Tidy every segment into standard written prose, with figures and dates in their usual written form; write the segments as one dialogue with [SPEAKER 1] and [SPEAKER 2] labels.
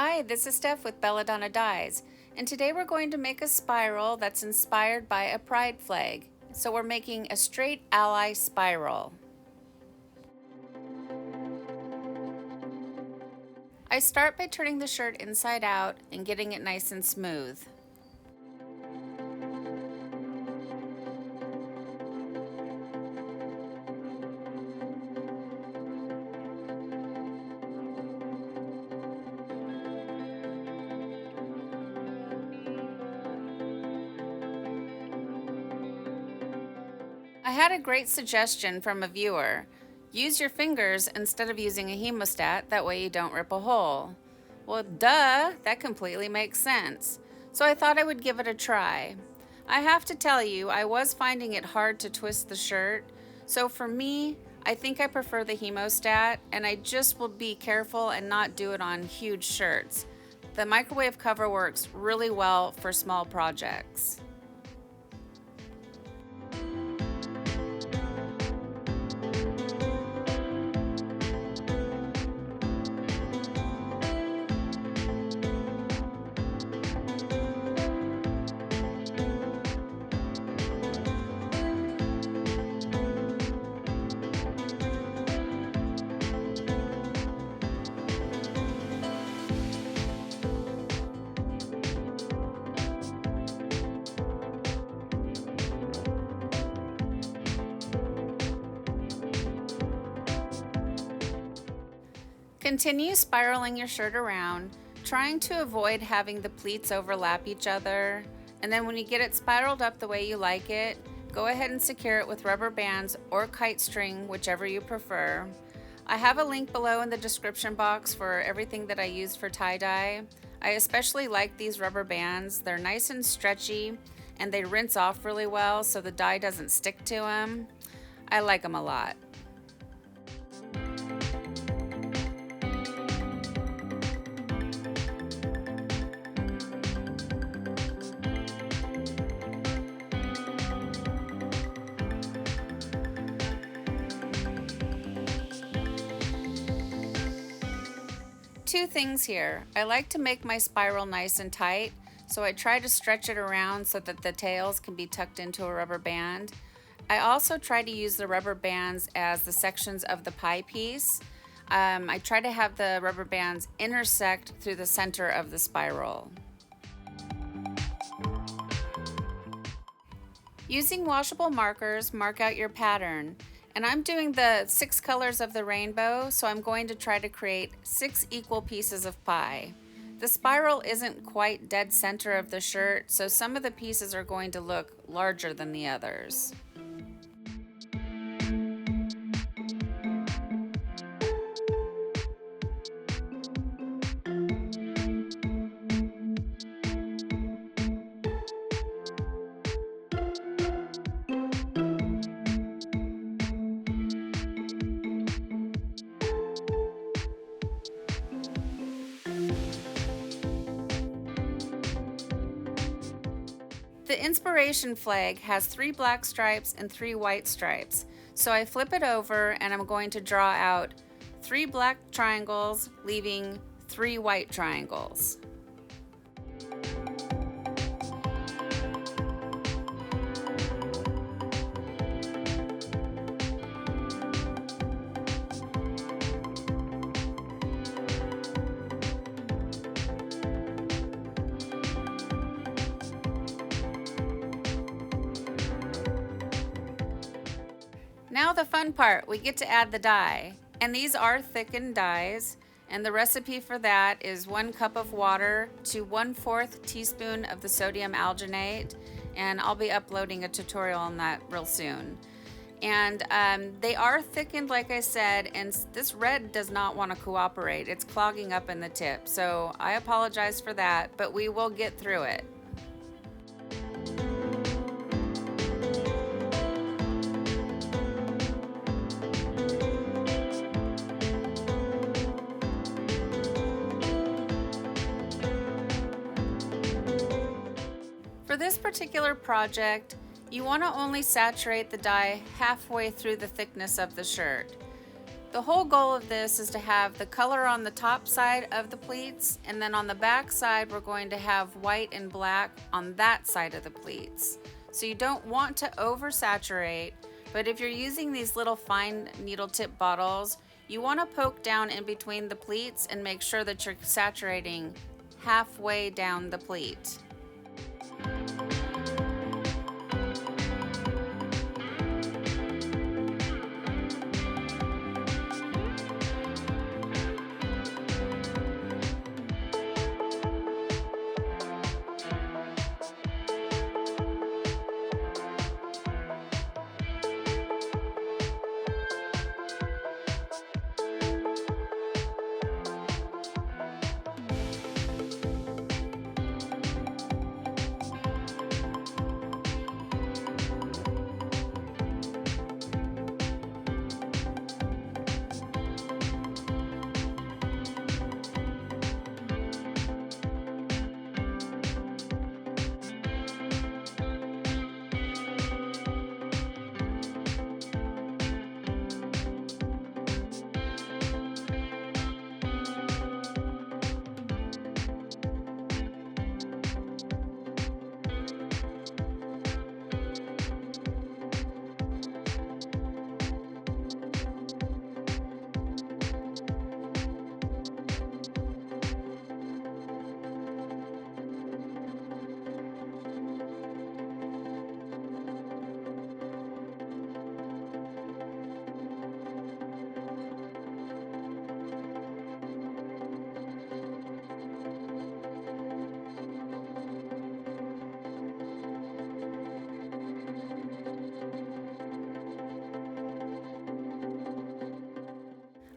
[SPEAKER 1] Hi, this is Steph with Belladonna Dyes, and today we're going to make a spiral that's inspired by a pride flag. So we're making a straight ally spiral. I start by turning the shirt inside out and getting it nice and smooth. I had a great suggestion from a viewer. Use your fingers instead of using a hemostat, that way you don't rip a hole. Well, duh, that completely makes sense. So I thought I would give it a try. I have to tell you, I was finding it hard to twist the shirt, so for me, I think I prefer the hemostat, and I just will be careful and not do it on huge shirts. The microwave cover works really well for small projects. Continue spiraling your shirt around, trying to avoid having the pleats overlap each other, and then when you get it spiraled up the way you like it, go ahead and secure it with rubber bands or kite string, whichever you prefer. I have a link below in the description box for everything that I used for tie-dye. I especially like these rubber bands. They're nice and stretchy and they rinse off really well so the dye doesn't stick to them. I like them a lot. Two things here. I like to make my spiral nice and tight, so I try to stretch it around so that the tails can be tucked into a rubber band. I also try to use the rubber bands as the sections of the pie piece. I try to have the rubber bands intersect through the center of the spiral. Using washable markers, mark out your pattern. And I'm doing the 6 colors of the rainbow, so I'm going to try to create 6 equal pieces of pie. The spiral isn't quite dead center of the shirt, so some of the pieces are going to look larger than the others. The inspiration flag has 3 black stripes and 3 white stripes, so I flip it over and I'm going to draw out 3 black triangles, leaving 3 white triangles. Now the fun part, we get to add the dye. And these are thickened dyes, and the recipe for that is 1 cup of water to 1/4 teaspoon of the sodium alginate, and I'll be uploading a tutorial on that real soon. And they are thickened, like I said, and this red does not want to cooperate. It's clogging up in the tip, so I apologize for that, but we will get through it. For this particular project, you want to only saturate the dye halfway through the thickness of the shirt. The whole goal of this is to have the color on the top side of the pleats, and then on the back side we're going to have white and black on that side of the pleats. So you don't want to oversaturate, but if you're using these little fine needle tip bottles, you want to poke down in between the pleats and make sure that you're saturating halfway down the pleat.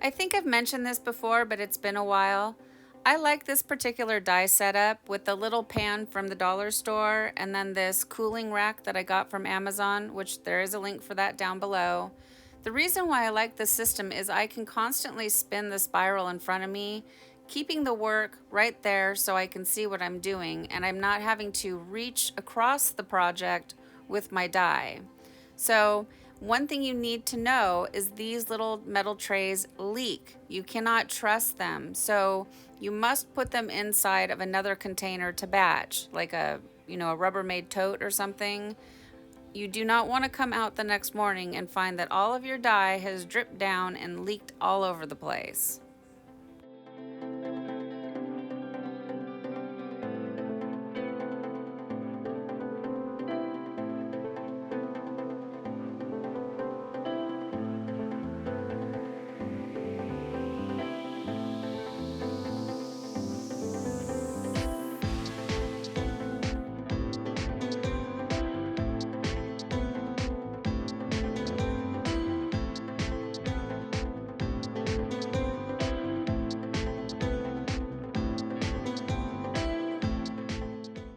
[SPEAKER 1] I think I've mentioned this before, but it's been a while. I like this particular dye setup with the little pan from the dollar store and then this cooling rack that I got from Amazon, which there is a link for that down below. The reason why I like this system is I can constantly spin the spiral in front of me, keeping the work right there so I can see what I'm doing, and I'm not having to reach across the project with my dye. So one thing you need to know is these little metal trays leak. You cannot trust them. So you must put them inside of another container to batch, like a Rubbermaid tote or something. You do not want to come out the next morning and find that all of your dye has dripped down and leaked all over the place.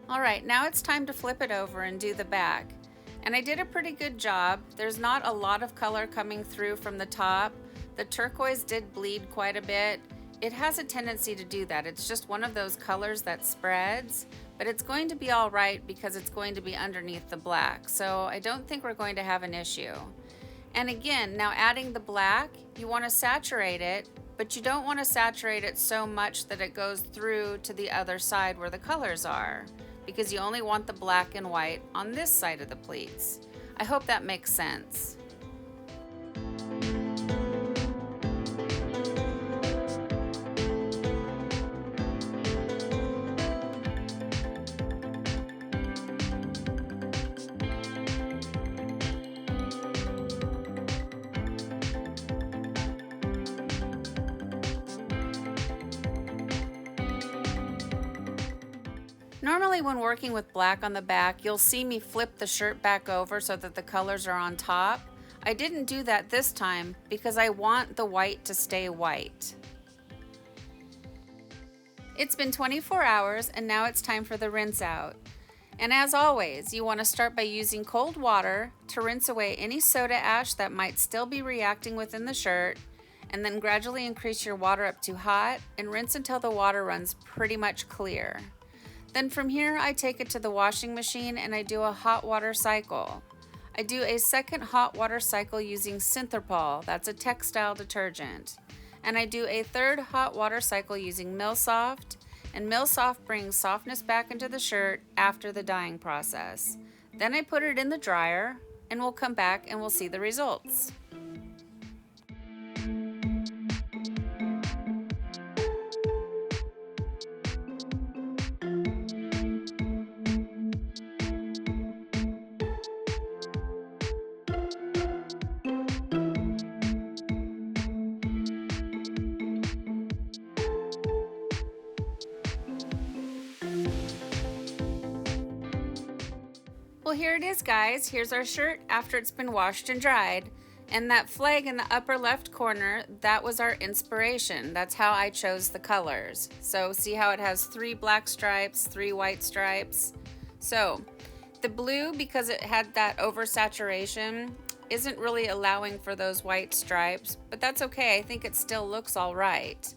[SPEAKER 1] All right, now it's time to flip it over and do the back. And I did a pretty good job. There's not a lot of color coming through from the top. The turquoise did bleed quite a bit. It has a tendency to do that. It's just one of those colors that spreads, but it's going to be all right because it's going to be underneath the black. So I don't think we're going to have an issue. And again, now adding the black, you want to saturate it, but you don't want to saturate it so much that it goes through to the other side where the colors are, because you only want the black and white on this side of the pleats. I hope that makes sense. Normally when working with black on the back, you'll see me flip the shirt back over so that the colors are on top. I didn't do that this time because I want the white to stay white. It's been 24 hours and now it's time for the rinse out. And as always, you want to start by using cold water to rinse away any soda ash that might still be reacting within the shirt, and then gradually increase your water up to hot and rinse until the water runs pretty much clear. Then from here, I take it to the washing machine and I do a hot water cycle. I do a second hot water cycle using Synthrapol, that's a textile detergent. And I do a third hot water cycle using Millsoft, and Millsoft brings softness back into the shirt after the dyeing process. Then I put it in the dryer, and we'll come back and we'll see the results. Well, here it is, guys. Here's our shirt after it's been washed and dried. And that flag in the upper left corner, that was our inspiration. That's how I chose the colors. So see how it has 3 black stripes, 3 white stripes. So the blue, because it had that oversaturation, isn't really allowing for those white stripes, but that's okay. I think it still looks all right.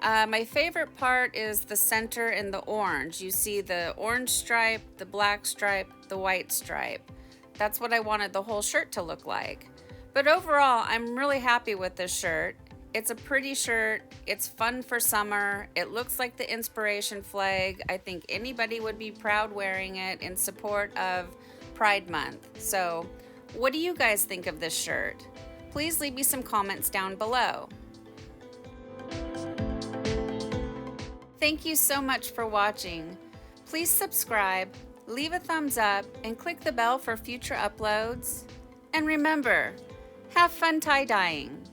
[SPEAKER 1] My favorite part is the center and the orange. You see the orange stripe, the black stripe, the white stripe. That's what I wanted the whole shirt to look like. But overall, I'm really happy with this shirt. It's a pretty shirt. It's fun for summer. It looks like the inspiration flag. I think anybody would be proud wearing it in support of Pride Month. So, what do you guys think of this shirt? Please leave me some comments down below. Thank you so much for watching. Please subscribe, leave a thumbs up, and click the bell for future uploads. And remember, have fun tie-dyeing.